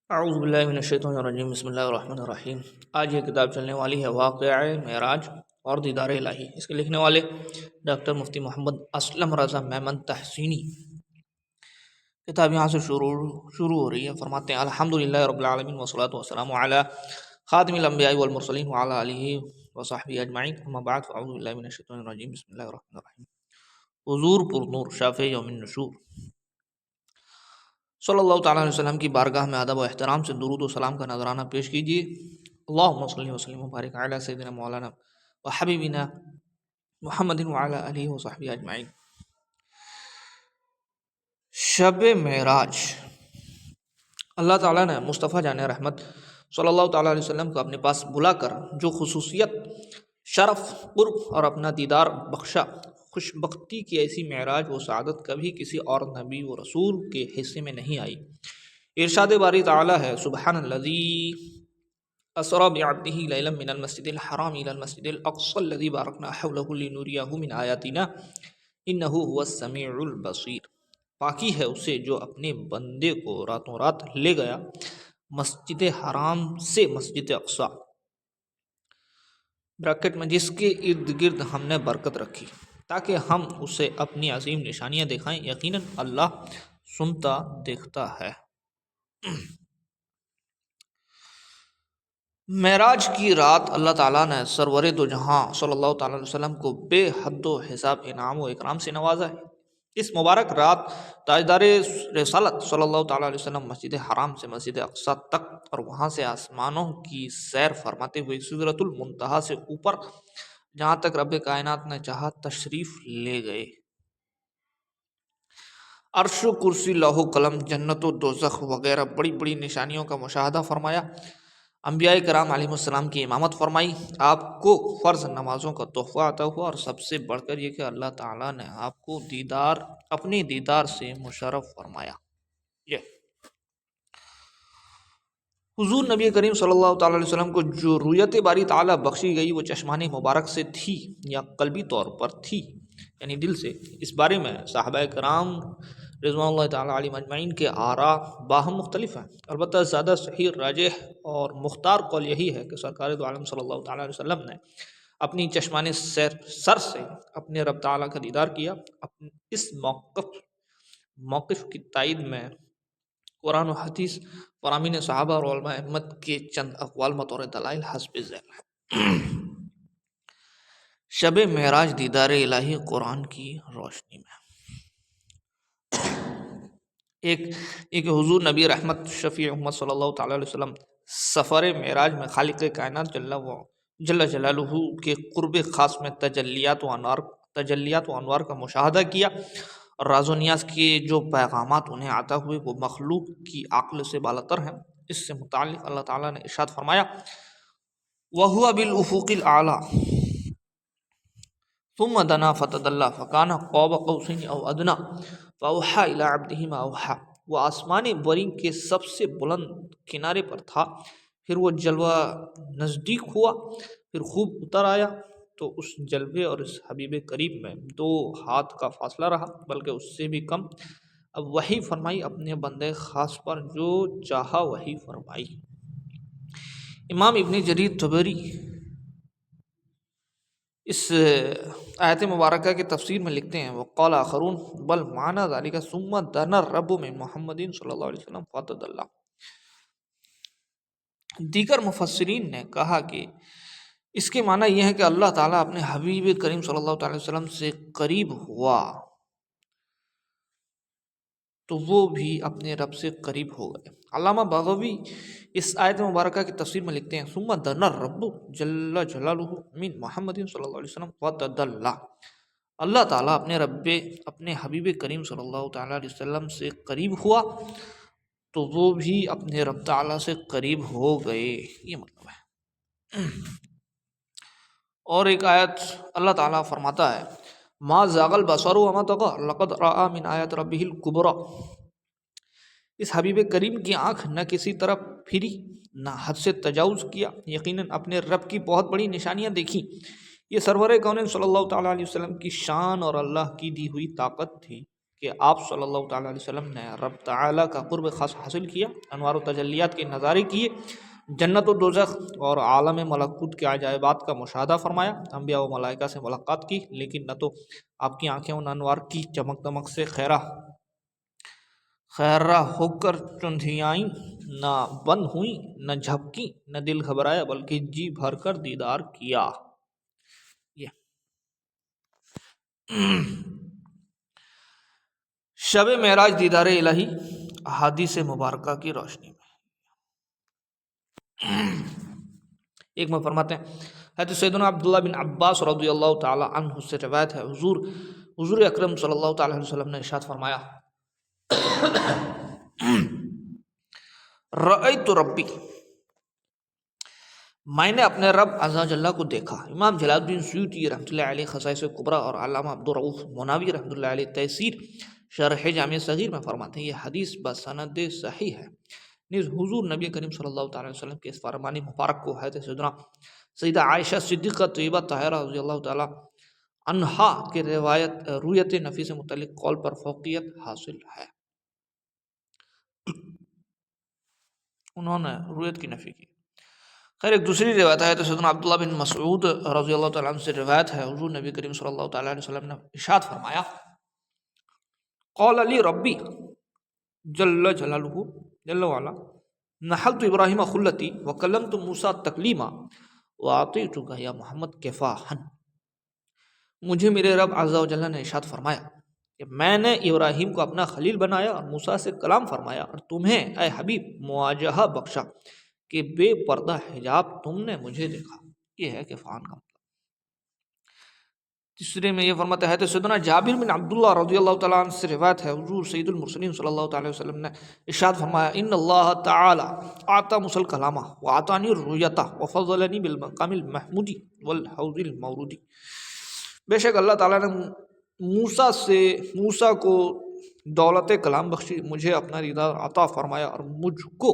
اعوذ باللہ من الشیطان الرجیم، بسم اللہ الرحمن الرحیم۔ آج یہ کتاب چلنے والی ہے واقعہ معراج اور دیدار الہی۔ اس کے لکھنے والے ڈاکٹر مفتی محمد اسلم رضا میمن تحسینی۔ کتاب یہاں سے شروع ہو رہی ہے۔ فرماتے ہیں الحمدللہ رب العالمین والصلاۃ والسلام علی خاتم الانبیاء والمرسلین وعلی آلہ وصحبہ اجمعین، اما بعد فاعوذ باللہ من الشیطان الرجیم، بسم اللہ الرحمن الرحیم۔ حضور پر نور شافع یوم النشور صلی اللہ تعالیٰ علیہ وسلم کی بارگاہ میں ادب و احترام سے درود و سلام کا نذرانہ پیش کیجیے۔ اللہم صلی وسلم وبارک علی سیدنا مولانا و حبیبنا محمد وعلی آلہ و صحبہ اجمعین۔ شب معراج، اللہ تعالیٰ نے مصطفیٰ جان رحمت صلی اللہ تعالیٰ علیہ وسلم کو اپنے پاس بلا کر جو خصوصیت، شرف، قرب اور اپنا دیدار بخشا، خوش بختی کی ایسی معراج و سعادت کبھی کسی اور نبی و رسول کے حصے میں نہیں آئی۔ ارشاد باری تعالیٰ ہے سبحان الذی اسری بعبدہ لیلا من المسجد الحرام الی المسجد الاقصی الذی بارکنا حولہ لنریہ من آیاتنا انہ هو السمیع البصیر۔ پاکی ہے اسے جو اپنے بندے کو راتوں رات لے گیا مسجد حرام سے مسجد اقصی، بریکٹ میں جس کے ارد گرد ہم نے برکت رکھی تاکہ ہم اسے اپنی عظیم نشانیاں دکھائیں، یقیناً اللہ سنتا دیکھتا ہے۔ معراج کی رات اللہ تعالیٰ نے سرور دو جہاں صلی اللہ تعالیٰ علیہ وسلم کو بے حد و حساب انعام و اکرام سے نوازا ہے۔ اس مبارک رات تاجدار رسالت صلی اللہ تعالیٰ علیہ وسلم مسجد حرام سے مسجد اقصی تک اور وہاں سے آسمانوں کی سیر فرماتے ہوئے سدرۃ المنتہا سے اوپر جہاں تک رب کائنات نے چاہا تشریف لے گئے۔ عرش و کرسی، لوح و قلم، جنت و دوزخ وغیرہ بڑی بڑی نشانیوں کا مشاہدہ فرمایا، انبیاء کرام علیہ السلام کی امامت فرمائی، آپ کو فرض نمازوں کا تحفہ عطا ہوا، اور سب سے بڑھ کر یہ کہ اللہ تعالیٰ نے آپ کو اپنے دیدار سے مشرف فرمایا۔ یہ حضور نبی کریم صلی اللہ تعالیٰ علیہ وسلم کو جو رویت باری تعالیٰ بخشی گئی وہ چشمان مبارک سے تھی یا قلبی طور پر تھی، یعنی دل سے؟ اس بارے میں صحابہ کرام رضوان اللہ تعالیٰ علیہ مجمعین کے آراء باہم مختلف ہیں، البتہ زیادہ صحیح، راجح اور مختار قول یہی ہے کہ سرکار دو عالم صلی اللہ تعالیٰ علیہ وسلم نے اپنی چشمان سر سے اپنے رب تعالیٰ کا دیدار کیا۔ اس موقف کی تائید میں قرآن و حدیث، فرامین صحابہ اور علماء امت کے چند اقوال بطور دلائل حسب ذیل ہیں۔ شب معراج دیدار الہی قرآن کی روشنی میں ایک حضور نبی رحمت شفیع امت صلی اللہ تعالیٰ علیہ وسلم سفر معراج میں خالق کائنات جل جلالہ کے قرب خاص میں تجلیات و انوار کا مشاہدہ کیا، اور راز و نیاز کے جو پیغامات انہیں عطا ہوئے وہ مخلوق کی عقل سے بالاتر ہیں۔ اس سے متعلق اللہ تعالیٰ نے ارشاد فرمایا وَهُوَ بِالْأُفُقِ الْأَعْلَى ثُمَّ دَنَا فَتَدَلَّى فَكَانَ قَابَ قَوْسَيْنِ أَوْ أَدْنَىٰ فَأَوْحَىٰ إِلَىٰ عَبْدِهِ مَا أَوْحَىٰ۔ وہ آسمان بریں کے سب سے بلند کنارے پر تھا، پھر وہ جلوہ نزدیک ہوا، پھر خوب اتر آیا، تو اس جلوے اور اس حبیب قریب میں 2 ہاتھ کا فاصلہ رہا، بلکہ اس سے بھی کم۔ اب وحی فرمائی اپنے بندے خاص پر، جو چاہا وحی فرمائی۔ امام ابن جریر طبری اس آیت مبارکہ کے تفسیر میں لکھتے ہیں وقال آخرون بل معنی ذالک ثم دنا الرب من محمد صلی اللہ علیہ وسلم فتدلی۔ دیگر مفسرین نے کہا کہ اس کے معنی یہ ہے کہ اللہ تعالیٰ اپنے حبیب کریم صلی اللہ تعالی وسلم سے قریب ہوا تو وہ بھی اپنے رب سے قریب ہو گئے۔ علامہ بغوی اس آیت مبارکہ کی تفسیر میں لکھتے ہیں ثم دنا الرب جل جلالہ من محمد صلی اللہ علیہ وسلم فتدلی۔ اللہ تعالیٰ اپنے حبیب کریم صلی اللہ تعالیٰ علیہ وسلم سے قریب ہوا تو وہ بھی اپنے رب تعالیٰ سے قریب ہو گئے، یہ مطلب ہے۔ اور ایک آیت اللہ تعالیٰ فرماتا ہے ما زاغ البصر وما طغى لقد رأى من آیات ربہ الکبریٰ۔ اس حبیب کریم کی آنکھ نہ کسی طرف پھری نہ حد سے تجاوز کیا، یقیناً اپنے رب کی بہت بڑی نشانیاں دیکھیں۔ یہ سرور کونین صلی اللہ تعالیٰ علیہ وسلم کی شان اور اللہ کی دی ہوئی طاقت تھی۔ کہ آپ صلی اللہ تعالیٰ علیہ وسلم نے رب تعالیٰ کا قرب خاص حاصل کیا، انوار و تجلیات کے نظارے کیے، جنت و دوزخ اور عالم ملکوت کے عجائبات کا مشاہدہ فرمایا، انبیاء و ملائکہ سے ملاقات کی، لیکن نہ تو آپ کی آنکھیں ان انوار کی چمک دمک سے خیرہ ہو کر چندھیائیں، نہ بند ہوئیں، نہ جھپکی، نہ دل گھبرایا، بلکہ جی بھر کر دیدار کیا۔ یہ شب معراج دیدار الہی احادیث مبارکہ کی روشنی میں ایک میں فرماتے ہیں، حضرت سیدنا عبداللہ بن عباس رضی اللہ تعالی عنہ سے روایت ہے، حضور اکرم صلی اللہ تعالی علیہ وسلم نے ارشاد فرمایا، رأیت ربی، میں نے اپنے رب عز و جل کو دیکھا۔ امام جلال الدین سیوطی رحمۃ اللہ علیہ خصائص کبریٰ اور علامہ عبدالرؤف مناوی رحمۃ اللہ علیہ تیسیر شرح جامع صغیر میں فرماتے ہیں، یہ حدیث بسند صحیح ہے۔ نیز حضور نبی کریم صلی اللہ تعالی وسلم کے اس فرمان مبارک کو حضرت سیدہ عائشہ صدیقہ طیبہ طاہرہ رضی اللہ تعالی عنہا کے رویت نفی سے متعلق قول پر فوقیت حاصل ہے۔ انہوں نے رویت کی نفی کی۔ خیر ایک دوسری روایت ہے تو سیدنا عبداللہ بن مسعود رضی اللہ تعالیٰ عنہ سے روایت ہے، حضور نبی کریم صلی اللہ تعالیٰ علیہ وسلم نے ارشاد فرمایا، قال علی ربی جل جلالہ جل وعلا، نحلت ابراہیم خلتی وکلمت موسیٰ تکلیما واعطیتک یا محمد کفاحا۔ مجھے میرے رب عز و جل نے ارشاد فرمایا کہ میں نے ابراہیم کو اپنا خلیل بنایا اور موسیٰ سے کلام فرمایا، اور تمہیں اے حبیب مواجہہ بخشا کہ بے پردہ حجاب تم نے مجھے دیکھا۔ یہ ہے کفان کا مطلب۔ تیسرے میں یہ فرماتا ہے تو سیدنا جابر بن عبداللہ رضی اللہ تعالیٰ عنہ سے روایت ہے، حضور سید المرسلین صلی اللہ تعالی وسلم نے ارشاد فرمایا، ان اللہ تعالی اعطى موسیٰ الکلامہ واعطانی الرؤیۃ وفضلنی بالمقام المحمودی والحوض المورودی۔ بے شک اللہ تعالیٰ نے موسیٰ کو دولت کلام بخشی، مجھے اپنا دیدار عطا فرمایا اور مجھ کو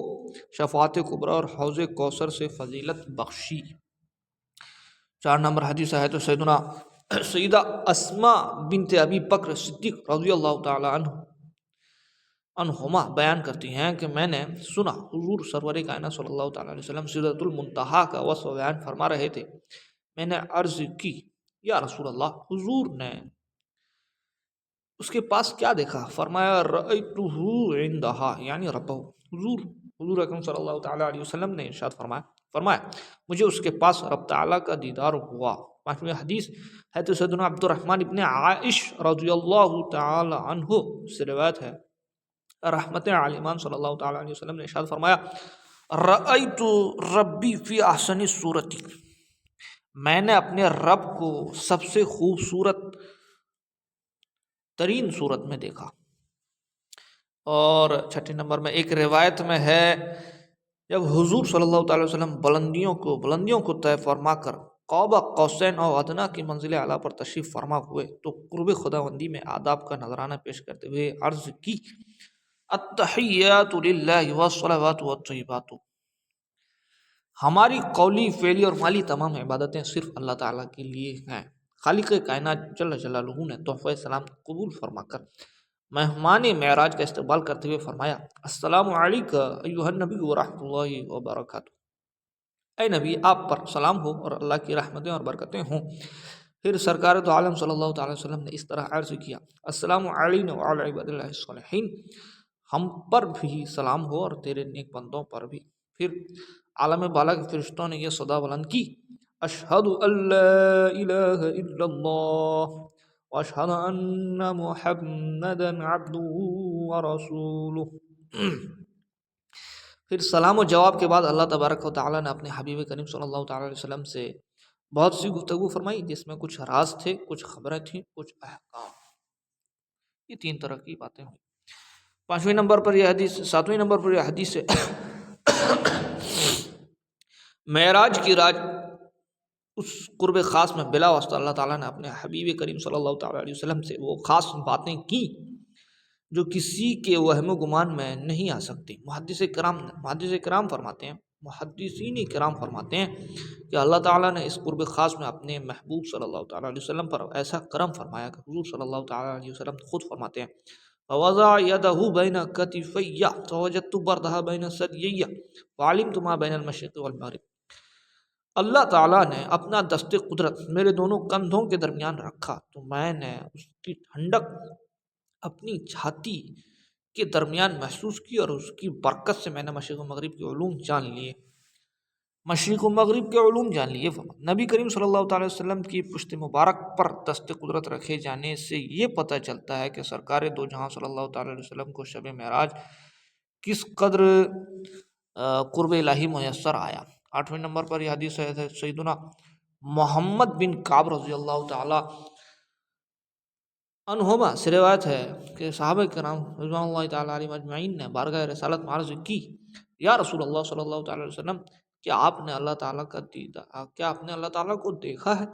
شفاعت کبریٰ اور حوض کوثر سے فضیلت بخشی۔ 4 نمبر حدیث ہے تو سیدہ اسماء بنت ابی بکر صدیق رضی اللہ تعالی عنہما بیان کرتی ہیں کہ میں نے سنا حضور سرور کائنات صلی اللہ تعالی علیہ وسلم سدرۃ المنتہا کا وصف بیان فرما رہے تھے۔ میں نے عرض کی، یا رسول اللہ، حضور نے اس کے پاس کیا دیکھا؟ فرمایا، رأیتہ عندہا یعنی ربہ۔ حضور اکرم صلی اللہ تعالی علیہ وسلم نے ارشاد فرمایا مجھے اس کے پاس رب تعالیٰ کا دیدار ہوا۔ 5ویں حدیث ہے تو سیدنا عبد الرحمن ابن عائش رضی اللہ تعالی عنہ سے روایت ہے، رحمت عالمان صلی اللہ تعالی علیہ وسلم نے ارشاد فرمایا، رأیت ربی فی احسن صورتی، میں نے اپنے رب کو سب سے خوبصورت ترین صورت میں دیکھا۔ اور 6 نمبر میں ایک روایت میں ہے، جب حضور صلی اللہ تعالی وسلم بلندیوں کو طے فرما کر قاب قوسین اور ادنا کی منزل اعلیٰ پر تشریف فرما ہوئے تو قرب خداوندی میں آداب کا نذرانہ پیش کرتے ہوئے عرض کی، التحیات للہ والصلوات والطیبات، ہماری قولی، فعلی اور مالی تمام عبادتیں صرف اللہ تعالیٰ کے لیے ہیں۔ خالق کائنات جل جلالہ نے تحفہ سلام قبول فرما کر مہمان معراج کا استقبال کرتے ہوئے فرمایا، السلام علیکہ ایہا النبی ورحمۃ اللہ وبرکاتہ، اے نبی آپ پر سلام ہو اور اللہ کی رحمتیں اور برکتیں ہوں۔ پھر سرکار دو عالم صلی اللہ تعالی وسلم نے اس طرح عرض کیا، السلام علینا وعلی عباد اللہ الصالحین، ہم پر بھی سلام ہو اور تیرے نیک بندوں پر بھی۔ پھر عالم بالا کے فرشتوں نے یہ صدا بلند کی، اشہد ان لا الہ الا اللہ واشہد ان محمدا عبدہ ورسولہ۔ پھر سلام و جواب کے بعد اللہ تبارک و تعالیٰ نے اپنے حبیب کریم صلی اللہ تعالی علیہ وسلم سے بہت سی گفتگو فرمائی، جس میں کچھ راز تھے، کچھ خبریں تھیں، کچھ احکام۔ یہ 3 طرح کی باتیں ہوئی۔ 5ویں نمبر پر یہ حدیث 7ویں نمبر پر یہ حدیث ہے، معراج کی رات اس قرب خاص میں بلا واسطہ اللہ تعالیٰ نے اپنے حبیب کریم صلی اللہ تعالی علیہ وسلم سے وہ خاص باتیں کی جو کسی کے وہم و گمان میں نہیں آ سکتی۔ محدث کرام فرماتے ہیں، محدثین کرام فرماتے ہیں کہ اللہ تعالیٰ نے اس قرب خاص میں اپنے محبوب صلی اللہ تعالیٰ علیہ وسلم پر ایسا کرم فرمایا کہ حضور صلی اللہ تعالیٰ علیہ وسلم خود فرماتے ہیں فوضع يده بين كتفي فوجدت بردها بين ثديي وعلمت ما بين المشرق والمغرب۔ اللہ تعالیٰ نے اپنا دست قدرت میرے دونوں کندھوں کے درمیان رکھا تو میں نے اس کی ٹھنڈک اپنی چھاتی کے درمیان محسوس کی اور اس کی برکت سے میں نے مشرق و مغرب کے علوم جان لیے، مشرق و مغرب کے علوم جان لیے۔ نبی کریم صلی اللہ تعالی وسلم کی پشت مبارک پر دست قدرت رکھے جانے سے یہ پتہ چلتا ہے کہ سرکار دو جہاں صلی اللہ تعالی علیہ وسلم کو شب معراج کس قدر قرب الہی میسر آیا۔ 8ویں نمبر پر یہ حدیث ہے سیدنا محمد بن کعب رضی اللہ تعالی عنہما سے روایت ہے کہ صحابہ کرام رضوان اللہ تعالی علیہم اجمعین نے بارگاہ رسالت میں عرض کی، یا رسول اللہ صلی اللہ تعالی علیہ وسلم، کیا آپ نے اللہ تعالیٰ کو دیکھا ہے؟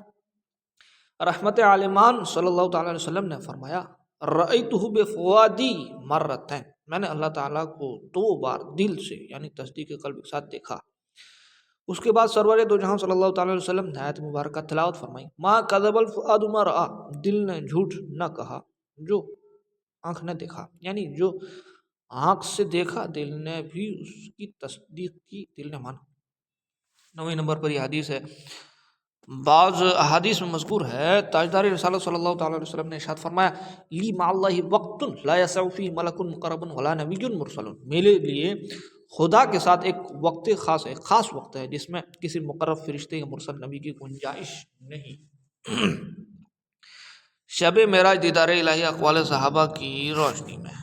رحمت عالمان صلی اللہ تعالی علیہ وسلم نے فرمایا، رأیتہ بفؤادی مرتین، میں نے اللہ تعالیٰ کو 2 بار دل سے یعنی تصدیق قلب کے ساتھ دیکھا۔ اس کے بعد سرور دو جہاں صلی اللہ تعالی علیہ وسلم نے آیت مبارکہ تلاوت فرمائی، ما کذب الفؤاد ما رأى، دل نے جھوٹ نہ کہا جو آنکھ نے دیکھا، یعنی جو آنکھ سے دیکھا دل نے بھی اس کی تصدیق کی، دل نے مانا۔ 9ویں نمبر پر یہ حدیث ہے، بعض احادیث میں مذکور ہے تاجدار رسالت صلی اللہ تعالی علیہ وسلم نے ارشاد فرمایا، لی مع اللہ وقت لا یسع فیہ ملک مقرب ولا نبی مرسل، میرے لیے خدا کے ساتھ ایک وقت خاص ہے، خاص وقت ہے جس میں کسی مقرب فرشتے یا مرسل نبی کی گنجائش نہیں۔ شب معراج دیدار الہی اقوال صحابہ کی روشنی میں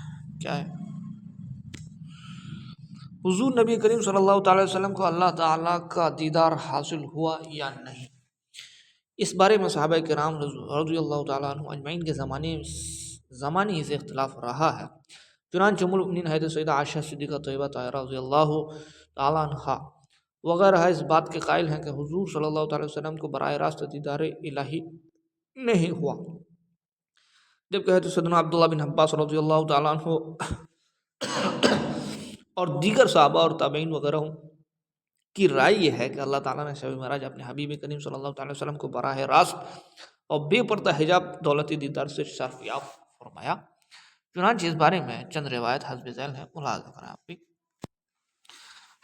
کیا ہے؟ حضور نبی کریم صلی اللہ تعالی وسلم کو اللہ تعالیٰ کا دیدار حاصل ہوا یا نہیں، اس بارے میں صحابہ کرام رضی اللہ تعالیٰ عنہ اجمعین کے زمانے سے اختلاف رہا ہے۔ چنانچہ ام المؤمنین حضرت سیدہ عائشہ صدیقہ طیبہ طاہرہ رضی اللہ تعالیٰ عنہا وغیرہ اس بات کے قائل ہیں کہ حضور صلی اللہ تعالی وسلم کو براہ راست دیدار الہی نہیں ہوا، جبکہ حضرت سیدنا عبداللہ بن عباس رضی اللہ تعالیٰ عنہ اور دیگر صحابہ اور تابعین وغیرہ کی رائے یہ ہے کہ اللہ تعالیٰ نے شب معراج اپنے حبیب کریم صلی اللہ تعالی وسلم کو براہ راست اور بے پردہ حجاب دولتی دیدار سے شرف یاب فرمایا۔ چنانچہ اس بارے میں چند روایت حسب ذیل ہے، ملاحظہ کریں آپ بھی۔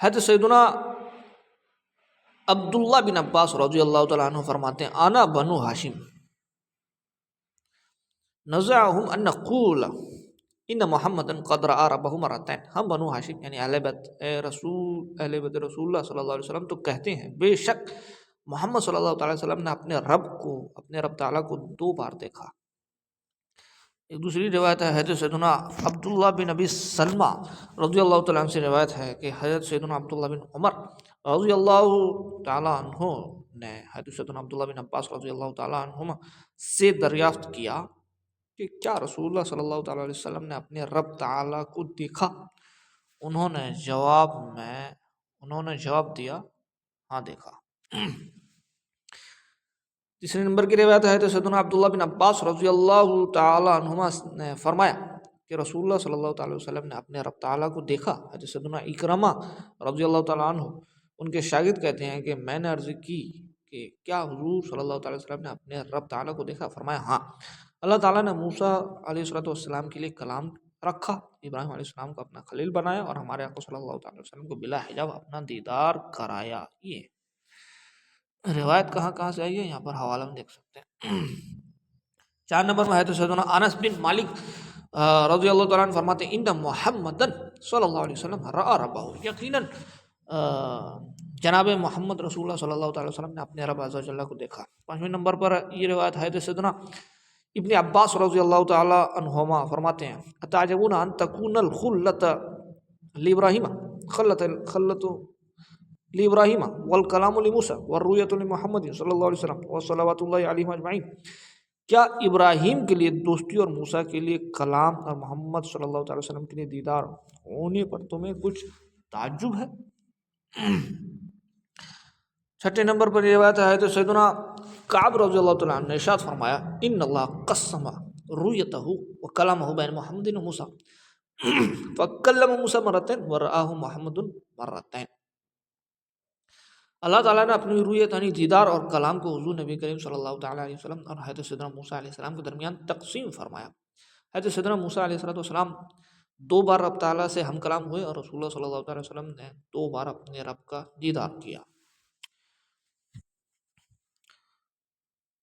حضرت سیدنا عبداللہ بن عباس رضی اللہ تعالیٰ عنہ فرماتے ہیں، آنا بنو ہاشم نزعہم ان نقول ان محمدن قد رأى ربہ مرتین، ہم بنو ہاشم یعنی اہل بیت رسول اللہ صلی اللہ علیہ وسلم تو کہتے ہیں بے شک محمد صلی اللہ تعالی وسلم نے اپنے رب تعالیٰ کو 2 بار دیکھا۔ ایک دوسری روایت ہے حضرت سیدنا عبداللہ بن ابی سلمہ رضی اللہ تعالیٰ عنہ سے روایت ہے کہ حضرت سیدنا عبداللہ بن عمر رضی اللہ تعالیٰ عنہ نے حضرت سیدنا عبداللہ بن عباس رضی اللہ تعالیٰ عنہما سے دریافت کیا کہ کیا رسول اللہ صلی اللہ تعالیٰ علیہ وسلم نے اپنے رب تعالیٰ کو دیکھا؟ انہوں نے جواب دیا، ہاں دیکھا۔ تیسرے نمبر کی روایت ہے تو سیدنا عبداللہ بن عباس رضی اللہ تعالیٰ عنہما نے فرمایا کہ رسول اللہ صلی اللہ تعالیٰ وسلم نے اپنے رب تعالیٰ کو دیکھا۔ حضرت سیدنا اکرمہ رضی اللہ تعالیٰ عنہ ان کے شاگرد کہتے ہیں کہ میں نے عرض کی کہ کیا حضور صلی اللہ تعالیٰ وسلم نے اپنے رب تعالیٰ کو دیکھا؟ فرمایا ہاں۔ اللہ تعالیٰ نے موسیٰ علیہ السلام کے لیے کلام رکھا، ابراہیم علیہ السلام کو اپنا خلیل بنایا اور ہمارے آقا صلی اللہ تعالیٰ وسلم کو بلا حجاب اپنا دیدار کرایا۔ یہ روایت کہاں سے آئی ہے یہاں پر حوالہ میں دیکھ سکتے ہیں۔ 4 نمبر میں ہے تو سیدنا انس بن مالک رضی اللہ تعالیٰ عنہ فرماتے ہیں ان محمد صلی اللہ علیہ وسلم رأى ربہ، یقیناً جناب محمد رسول اللہ صلی اللہ تعالی وسلم نے اپنے رب عز و جل کو دیکھا۔ 5ویں نمبر پر یہ روایت ہے تو سیدنا ابن عباس رضی اللہ تعالی عنہما فرماتے ہیں اتعجبون ان تکون الخلۃ لابراہیم خلۃ لابراہیم والکلام لموسیٰ والرؤیۃ لمحمد صلی اللہ علیہ وسلم وصلوات اللہ علیہ اجمعین، کیا ابراہیم کے لیے دوستی اور موسیٰ کے لیے کلام اور محمد صلی اللہ تعالی وسلم کے لیے دیدار ہونے پر تمہیں کچھ تعجب ہے؟ 6 نمبر پر یہ روایت ہے تو سیدنا کعب رضی اللہ تعالیٰ عنہ نے ارشاد فرمایا ان اللہ قسم رؤیتہ وکلامہ بین محمد و موسیٰ فکلم موسیٰ مرتین ورآہ محمد مرتین، اللہ تعالیٰ نے اپنی رویت یعنی دیدار اور کلام کو حضور نبی کریم صلی اللہ تعالیٰ علیہ وسلم اور حضرت سیدنا موسیٰ علیہ السلام کے درمیان تقسیم فرمایا۔ حضرت سیدنا موسیٰ علیہ السلام 2 بار رب تعالیٰ سے ہم کلام ہوئے اور رسول اللہ صلی اللہ علیہ وسلم نے 2 بار اپنے رب کا دیدار کیا۔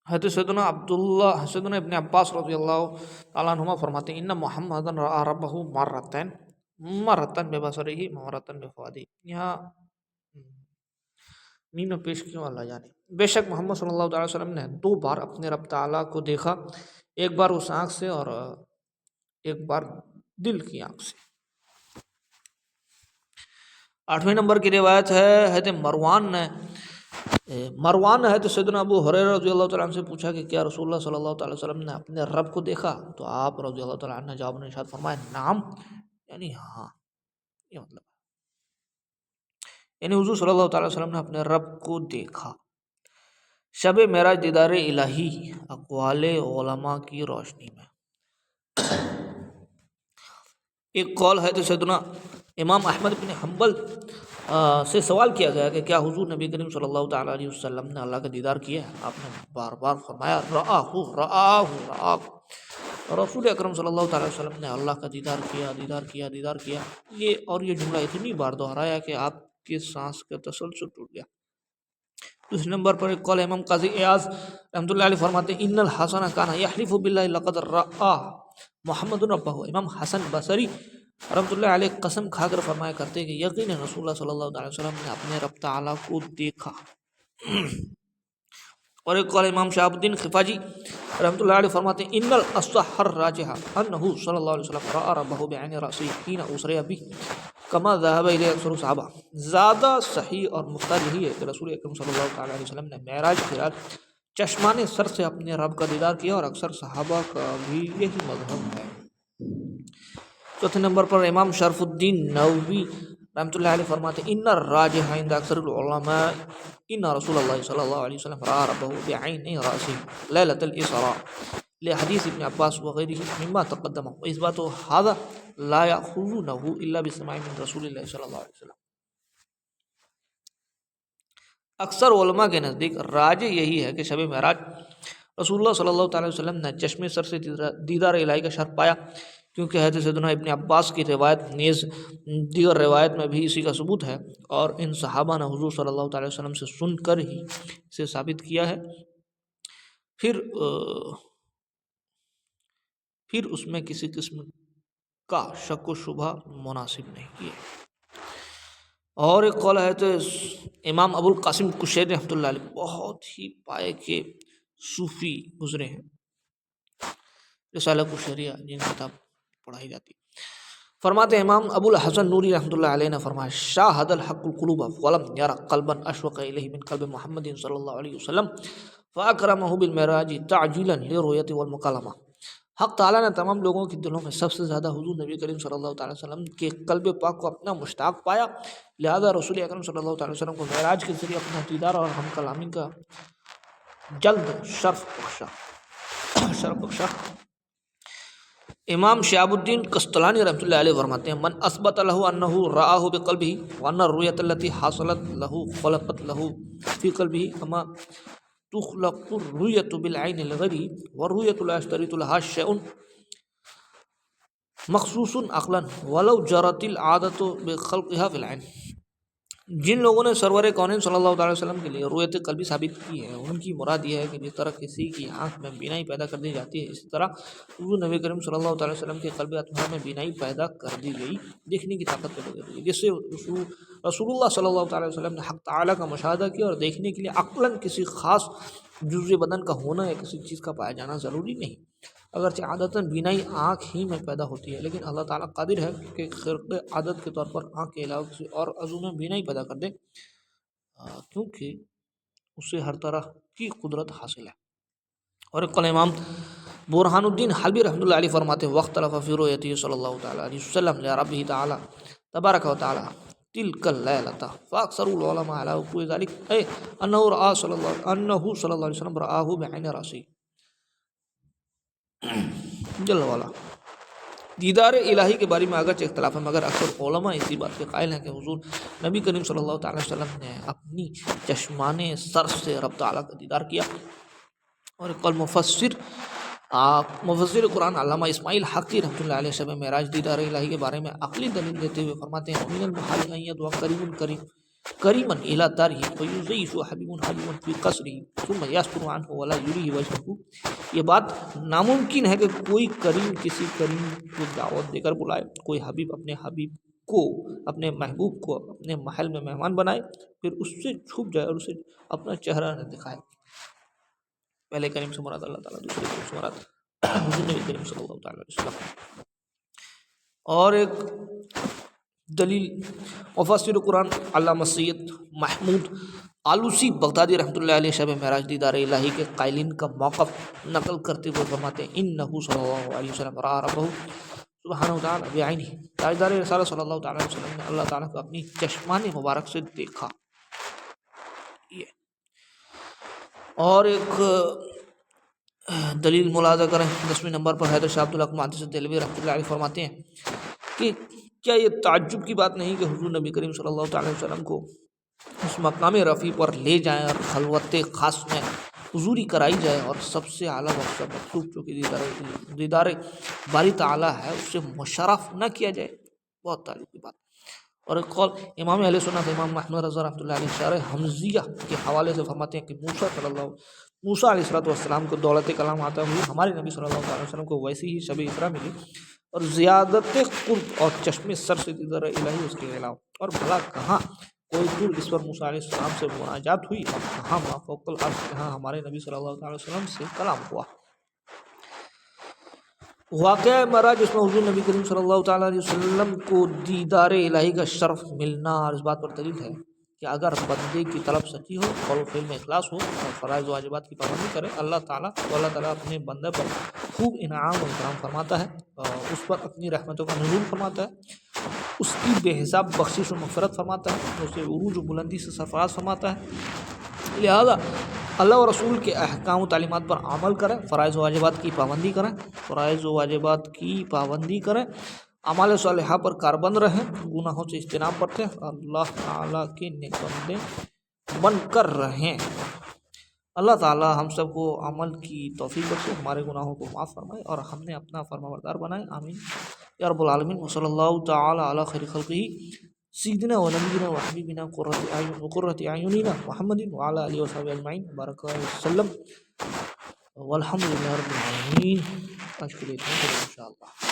حضرت سیدنا ابن عباس رضی اللہ تعالیٰ عنہما فرماتے ہیں ان محمدًا رأى ربہ مرتن ببصرہ مرتن بفؤادہ۔ یہاں میم میں پیش کیوں اللہ جانے۔ بے شک محمد صلی اللہ علیہ وسلم نے 2 بار اپنے رب تعالیٰ کو دیکھا، ایک بار اس آنکھ سے اور ایک بار دل کی آنکھ سے۔ 8ویں نمبر کی روایت ہے حضرت مروان ہے تو سیدنا ابو ہریرہ رضی اللہ تعالیٰ عنہ سے پوچھا کہ کیا رسول اللہ صلی اللہ تعالیٰ وسلم نے اپنے رب کو دیکھا؟ تو آپ رضی اللہ تعالیٰ عنہ نے جواب میں ارشاد فرمایا نعم، یعنی ہاں، یہ مطلب یعنی حضور صلی اللہ تعالیٰ وسلم نے اپنے رب کو دیکھا۔ شب معراج دیدار الہی اقوال علماء کی روشنی میں۔ ایک قول ہے تو سیدنا امام احمد بن حنبل سے سوال کیا گیا کہ کیا حضور نبی کریم صلی اللہ تعالیٰ علیہ وسلم نے اللہ کا دیدار کیا ہے؟ آپ نے بار بار فرمایا رآہ۔ رسول اکرم صلی اللہ تعالیٰ علیہ وسلم نے اللہ کا دیدار کیا۔ یہ جملہ اتنی بار دہرایا کہ آپ کے سانس کا تسلسل ٹوٹ گیا۔ دوسرے نمبر پر ایک قول امام قاضی ایاز رحمۃ اللہ علیہ فرماتے ہیں ان الحسن کان یحلف باللہ لقد رآ محمد ربہ۔ امام حسن بصری رحمۃ اللہ علیہ قسم کھا کر فرمایا کرتے کہ یقیناً رسول اللہ صلی اللہ علیہ وسلم نے اپنے رب تعالیٰ کو دیکھا۔ اور ایک قول امام شہاب الدین خفاجی رحمۃ اللہ علیہ فرماتے ہیں ان الاصح الراجح انہ صلی اللہ علیہ وسلم رأى ربہ بعین رأسہ حین اسری بہ کما ذهب الیہ اکثر صحابہ۔ زیادہ صحیح اور مختار یہی ہے کہ رسول اکرم صلی اللہ تعالیٰ علیہ وسلم نے معراج کی رات چشمان سر سے اپنے رب کا دیدار کیا اور اکثر صحابہ کا بھی یہی مذہب ہے۔ چوتھے نمبر پر امام شرف الدین نووی رحمۃ اللہ علیہ فرماتے ہیں ان الراجح عند اکثر العلماء ان رسول اللہ صلی اللہ علیہ وسلم رأى ربہ بعین رأسہ لیلۃ الاسراء لحدیث ابن عباس وغیرہ مما تقدم واثبات هذا لا یأخذونه الا بسماع من رسول اللہ صلی اللہ علیہ وسلم۔ اکثر علماء کے نزدیک راجح یہی ہے کہ شب معراج رسول اللہ صلی اللہ تعالیٰ وسلم نے چشم سر سے دیدار الہی کا شرف پایا، کیونکہ حضرت سیدنا ابن عباس کی روایت نیز دیگر روایت میں بھی اسی کا ثبوت ہے، اور ان صحابہ نے حضور صلی اللہ تعالیٰ وسلم سے سن کر ہی اسے ثابت کیا ہے، پھر اس میں کسی قسم کا شک و شبہ مناسب نہیں ہے۔ اور ایک قول ہے تو امام ابو القاسم کشیری رحمۃ اللہ علیہ بہت ہی پائے کے صوفی گزرے ہیں، رسالہ کشیریہ جن کتاب پڑھائی جاتی، فرماتے ہیں امام ابو الحسن نوری رحمۃ اللہ علیہ نے فرمایا شاہد الحق القلوب ولم یرى قلبا اشوق الیہ من قلب محمد صلی اللہ علیہ وسلم فاکرمہ بالمعراج تعجیلا للرؤیۃ والمکالمہ۔ حق تعالیٰ نے تمام لوگوں کے دلوں میں سب سے زیادہ حضور نبی کریم صلی اللہ تعالیٰ وسلم کے قلب پاک کو اپنا مشتاق پایا، لہذا رسول اکرم صلی اللہ تعالیٰ وسلم کو معراج کے ذریعے اپنا دیدار اور ہم کلامی کا جلد شرف بخشا۔ امام شہاب الدین قسطلانی رحمۃ اللہ علیہ فرماتے ہیں من اثبت له انه رآه بقلبه وان الرؤية التي حصلت له خلقت له في قلبه كما تخلق الرؤية بالعين لغيره والرؤية لا يشترط لها شيء مخصوص عقلا ولو جرت العادة بخلقها في العين۔ جن لوگوں نے سرور کونین صلی اللہ تعالیٰ وسلم کے لیے رؤیت قلبی ثابت کی ہے، ان کی مراد یہ ہے کہ جس طرح کسی کی آنکھ میں بینائی پیدا کر دی جاتی ہے، اسی طرح حضور نبی کریم صلی اللہ تعالیٰ وسلم کے قلب اطہار میں بینائی پیدا کر دی گئی، دیکھنے کی طاقت پیدا کر دی گئی، جس سے رسول اللہ صلی اللہ تعالیٰ وسلم نے حق تعالیٰ کا مشاہدہ کیا، اور دیکھنے کے لیے عقلاً کسی خاص جزء بدن کا ہونا یا کسی چیز کا پایا جانا ضروری نہیں، اگرچہ عادتاً بینائی آنکھ ہی میں پیدا ہوتی ہے، لیکن اللہ تعالیٰ قادر ہے کہ خرق عادت کے طور پر آنکھ کے علاوہ کسی اور عضو میں بینائی پیدا کر دے، کیونکہ اسے ہر طرح کی قدرت حاصل ہے۔ اور قول امام برہان الدین حلبی رحمۃ اللہ علیہ فرماتے ہیں واختلف فی رؤیتہ صلی اللہ تعالیٰ علیہ وسلم لربہ تعالیٰ تبارک و تعالیٰ تلک اللیلۃ فاکثر العلماء علی وقوع ذلک اے انہ صلی اللہ علیہ وسلم رآہ بعین رأسہ جل والا۔ دیدار الہی کے بارے میں اگرچہ اختلاف ہے، مگر اکثر علماء اسی بات کے قائل ہیں کہ حضور نبی کریم صلی اللہ تعالی وسلم نے اپنی چشمان سر سے رب تعالیٰ کا دیدار کیا۔ اور قول مفسر قرآن علامہ اسماعیل حقی رحمۃ اللہ علیہ شب معراج دیدار الہی کے بارے میں عقلی دلیل دیتے ہوئے فرماتے ہیں من المحال ان يدعو کریما الی دارہ فیضیف حبیب حبیب فی قصرہ ثم یسکن عنہ ولا یریہ وجہہ۔ یہ بات ناممکن ہے کہ کوئی کریم کسی کریم کو دعوت دے کر بلائے، کوئی حبیب اپنے حبیب کو، اپنے محبوب کو اپنے محل میں مہمان بنائے، پھر اس سے چھپ جائے اور اسے اپنا چہرہ نہ دکھائے۔ پہلے کریم سے مراد اللہ تعالیٰ، دوسرے کریم سے مراد حضور نبی کریم صلی اللہ تعالیٰ علیہ وسلم۔ اور ایک دلیل مفسر قرآن علامہ سید محمود آلوسی بغدادی رحمۃ اللہ علیہ شب معراج دیدار الہی کے قائلین کا موقف نقل کرتے ہوئے فرماتے ہیں انہ صلی اللہ علیہ وسلم رأى ربہ سبحانہ وتعالی بعینہ، تاجدار رسالت صلی اللہ تعالیٰ علیہ وسلم نے اللہ تعالیٰ کو اپنی چشمان مبارک سے دیکھا۔ اور ایک دلیل ملاحظہ کریں 10ویں نمبر پر حیدر شاہ عبدالحق محدث دہلوی رحمۃ اللہ علیہ فرماتے ہیں کہ کیا یہ تعجب کی بات نہیں کہ حضور نبی کریم صلی اللہ تعالیٰ علیہ وسلم کو اس مقام رفیع پر لے جائیں اور خلوت خاص میں حضوری کرائی جائے، اور سب سے اعلیٰ وقت مخلوق جو کہ دیدار باری تعالیٰ ہے اس سے مشرف نہ کیا جائے، بہت تعجب کی بات۔ اور ایک قول امام اہل سنت امام محمد رضا رحمۃ اللہ علیہ شرح حمزیہ کے حوالے سے فرماتے ہیں کہ موسیٰ علیہ السلام کو دولت کلام آتا ہوئی ہمارے نبی صلی اللہ علیہ وسلم کو ویسی ہی شب اسراء ملی، اور زیادت قرب اور چشم سر سے دیدار الہی اس کے علاوہ، اور بھلا کہاں کوئی دور اس پر موسیٰ علیہ السلام سے مناجات ہوئی، اور کہاں ما فوق الارض جہاں ہمارے نبی صلی اللہ علیہ وسلم سے کلام ہوا۔ واقعہ معراج اس میں حضور نبی کریم صلی اللہ تعالیٰ علیہ وسلم کو دیدار الہی کا شرف ملنا، اور اس بات پر دلیل ہے کہ اگر بندے کی طلب سچی ہو، قول و فعل میں اخلاص ہو اور فرائض و واجبات کی پابندی کرے، اللہ تعالیٰ اپنے بندے پر خوب انعام و اکرام فرماتا ہے، اور اس پر اپنی رحمتوں کا نزول فرماتا ہے، اس کی بے حساب بخشش و مغفرت فرماتا ہے، اسے عروج و بلندی سے سرفراز فرماتا ہے۔ لہذا اللہ و رسول کے احکام و تعلیمات پر عمل کریں، فرائض و واجبات کی پابندی کریں، اعمال صالحہ پر کاربند رہیں، گناہوں سے اجتناب برتیں، اللہ تعالیٰ کے نیک بندے بن کر رہیں۔ اللہ تعالیٰ ہم سب کو عمل کی توفیق بخشے، ہمارے گناہوں کو معاف فرمائے اور ہم نے اپنا فرمانبردار بنائے، آمین یا رب العالمین۔ وصلی اللہ تعالیٰ علی خیر خلقہ سیدنا و نبینا و حبیبنا قرۃ اعیننا محمد وعلی آلہ وصحبہ اجمعین بارک وسلم، والحمد للہ رب العالمین۔ آج کے لیے اتنا ہی، انشاءاللہ۔